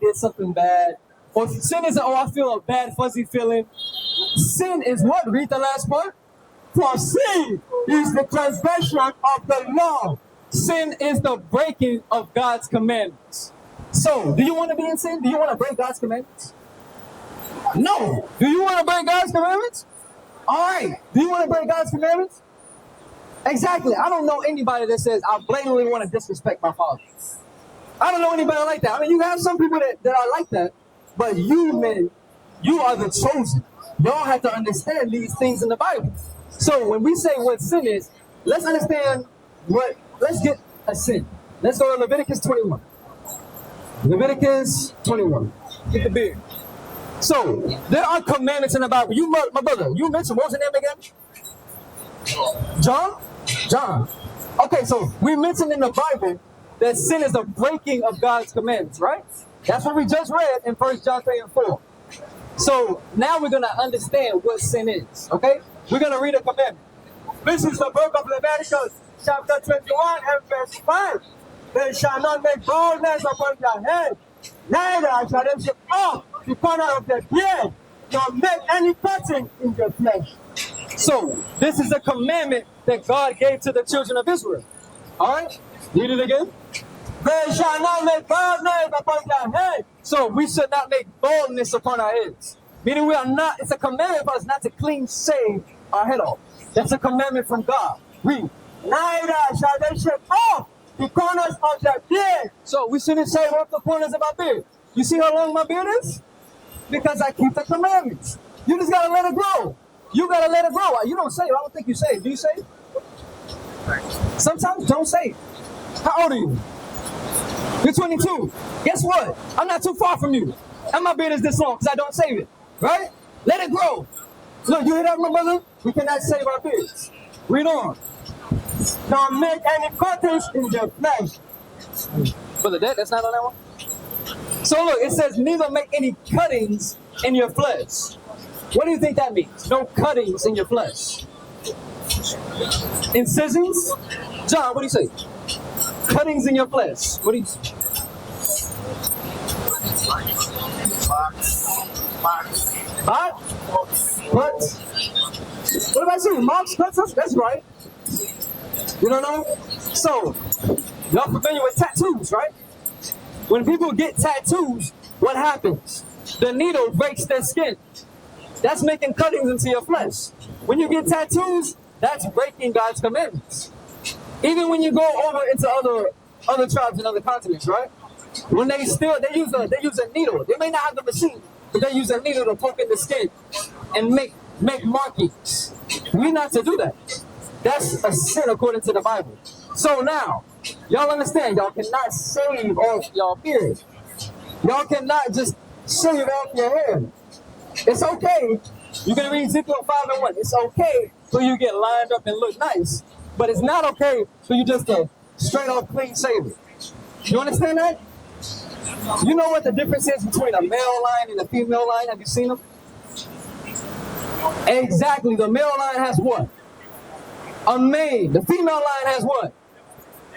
did something bad. Or sin isn't, oh, I feel a bad, fuzzy feeling. Sin is what? Read the last part. For sin is the transgression of the law. Sin is the breaking of God's commandments. So, do you want to be in sin? Do you want to break God's commandments? No. Do you want to break God's commandments? All right. Do you want to break God's commandments? Exactly. I don't know anybody that says, I blatantly want to disrespect my father. I don't know anybody like that. I mean, you have some people that are like that, but you men, you are the chosen. Y'all have to understand these things in the Bible. So when we say what sin is, let's understand let's get a sin. Let's go to Leviticus 21. Leviticus 21. Get the beard. So, there are commandments in the Bible. My brother, you mentioned, what was the name again? John? John. Okay, so we mentioned in the Bible that sin is the breaking of God's commandments, right? That's what we just read in 1 John 3 and 4. So, now we're going to understand what sin is, okay? We're going to read a commandment. This is the book of Leviticus, chapter 21 and verse 5. They shall not make boldness upon their head, neither shall they shave off the corner of their beard, nor make any cutting in their flesh. So, this is a commandment that God gave to the children of Israel. All right? Read it again. They shall not make boldness upon their head. So, we should not make boldness upon our heads. Meaning we are not, it's a commandment for us not to clean shave our head off. That's a commandment from God. Read. Neither shall they shave off the corners of their beard. So, we shouldn't shave off the corners of our beard. You see how long my beard is? Because I keep the commandments. You just gotta let it grow. You gotta let it grow. You don't save. I don't think you save. Do you save? Sometimes don't save. How old are you? You're 22. Guess what? I'm not too far from you. And my beard is this long because I don't save it. Right? Let it grow. Look, you hear that, my brother? We cannot save our beards. Read on. Don't make any cuttings in their flesh. Brother, that's not on that one? So look, it says, neither make any cuttings in your flesh. What do you think that means? No cuttings in your flesh. Incisions? John, what do you say? Cuttings in your flesh. What do you say? What? What? What about you? Marks, cuts? That's right. You don't know? So, y'all familiar with tattoos, right? When people get tattoos, what happens? The needle breaks their skin. That's making cuttings into your flesh. When you get tattoos, that's breaking God's commandments. Even when you go over into other tribes and other continents, right? When they use a needle. They may not have the machine, but they use a needle to poke in the skin and make markings. We're not to do that. That's a sin according to the Bible. So now, y'all understand, y'all cannot shave off your beard. Y'all cannot just shave off your hair. It's okay. You can read Ezekiel 5:1. It's okay for you to get lined up and look nice. But it's not okay for you just to straight off clean shave it. You understand that? You know what the difference is between a male line and a female line? Have you seen them? Exactly. The male line has what? A mane. The female line has what?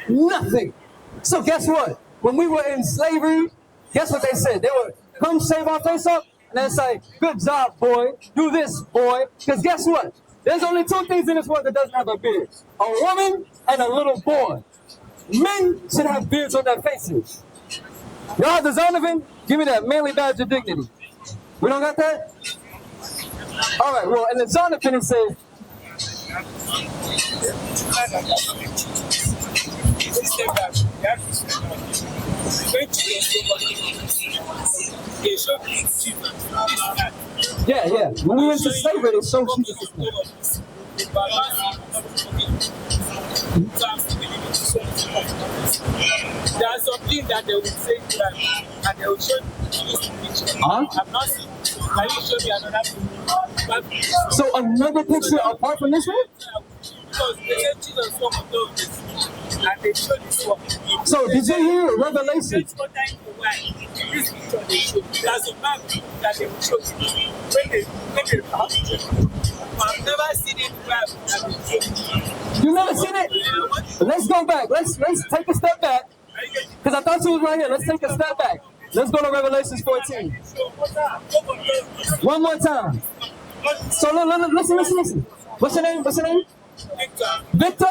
Nothing. So guess what? When we were in slavery, guess what they said? They would come shave our face up and then say, good job, boy. Do this, boy. Because guess what? There's only two things in this world that doesn't have a beard. A woman and a little boy. Men should have beards on their faces. Y'all, the Zonovan, give me that manly badge of dignity. We don't got that? All right, well, and the Zonovan it says, yeah. When we went to slavery, they showed you this. There are some things that they will say to them, and they will show you. I've not seen. Can you show me another picture? So another picture apart from this one? Because they said Jesus spoke of those, and they showed this one. So did you hear Revelation? This picture they showed. There's a map that they will show you. When they I've never seen it where You never seen it? Let's go back. Let's take a step back. Because I thought you was right here. Let's take a step back. Let's go to Revelation 14. One more time. So listen. What's your name? Victor?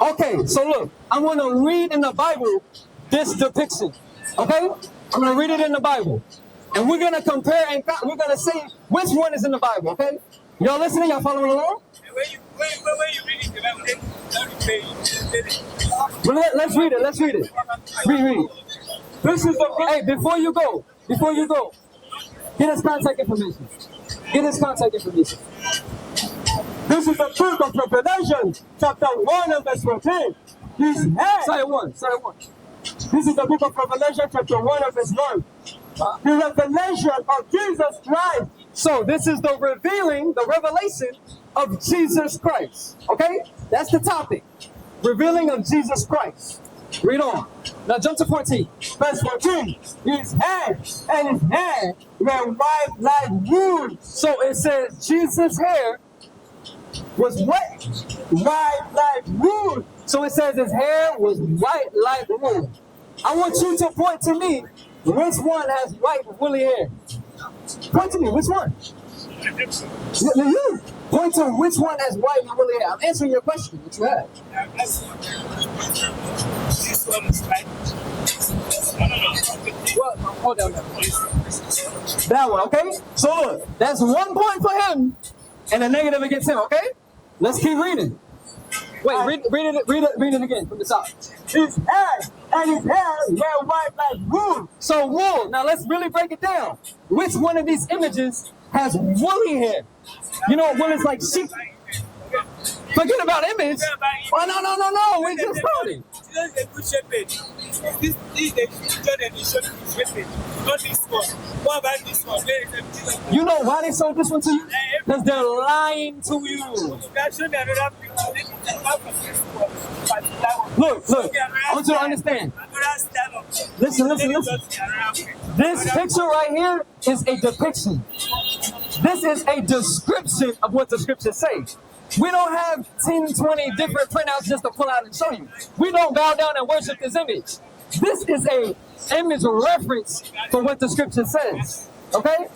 Okay, so look, I'm going to read in the Bible this depiction. Okay? I'm going to read it in the Bible. And we're going to compare and we're going to see which one is in the Bible, okay? Y'all listening? Y'all following along? When you read it, Let's read it. Read. This is the... Hey, before you go, get his contact information. This is the book of Revelation, chapter 1 and verse 14. His head. Say one. This is the book of Revelation, chapter 1 and verse 1. The revelation of Jesus Christ. So this is the revelation of Jesus Christ. Okay? That's the topic. Revealing of Jesus Christ. Read on. Now jump to 14. Verse 14. His head and his hair were white like wool. So it says Jesus' hair was what? White like wool. So it says his hair was white like wool. I want you to point to me which one has white woolly hair. Point to me, which one? You. Point to which one has white and woolly hair. I'm answering your question. What you have? This one is like... Well, hold on. That one, okay? So look, that's 1 point for him and a negative against him, okay? Let's keep reading. Wait, read it again from the top. His head and his hair were white like wool. So wool. Now let's really break it down. Which one of these images has woolly hair? You know, wool is like sheep. Forget about image. Oh, no. We just started. This is a good shepherd. This is the picture that he showed his shepherd. Not this one. What about this one? You know why they sold this one to you? Because they're lying to you. Look. I want you to understand. Listen. This picture right here is a depiction. This is a description of what the scriptures say. We don't have 10, 20 different printouts just to pull out and show you. We don't bow down and worship this image. This is a image reference for what the scripture says. Okay?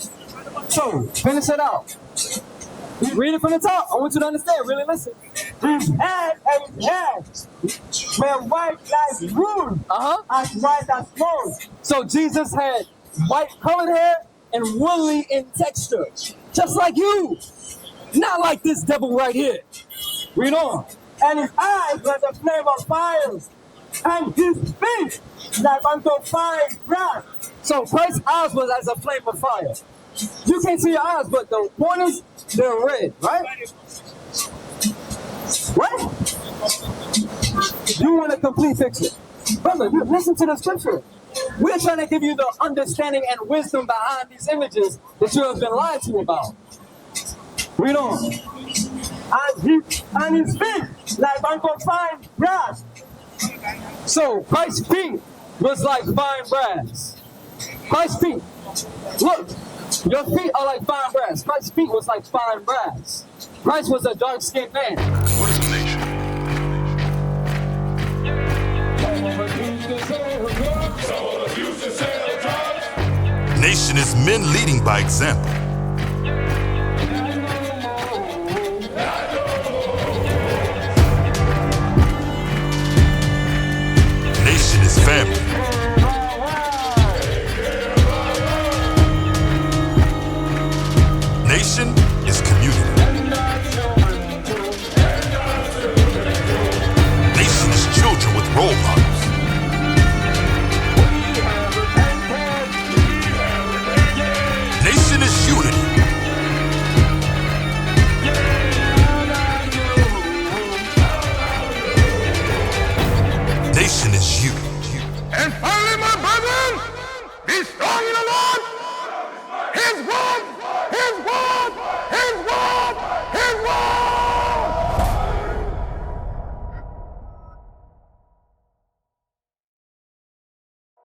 So, finish it out. Read it from the top. I want you to understand. Really listen. His head and his hair were white like wool, as white as snow. So Jesus had white colored hair and woolly in texture. Just like you. Not like this devil right here. Read on. And his eyes were the flame of fire, and his feet like unto fine brass. So Christ's eyes was as a flame of fire. You can't see your eyes, but the pointers, they're red, right? What? You want a complete picture. Brother, you listen to the scripture. We're trying to give you the understanding and wisdom behind these images that you have been lied to about. Read on. And his feet like unto fine brass. So Christ's feet was like fine brass. Christ's feet. Look, your feet are like fine brass. Christ's feet was like fine brass. Christ was a dark-skinned man. What is a nation? Nation is men leading by example. Nation is family. Nation is community. Nation is children with role models. Nation is unity. Nation is you. And finally, my brethren, be strong.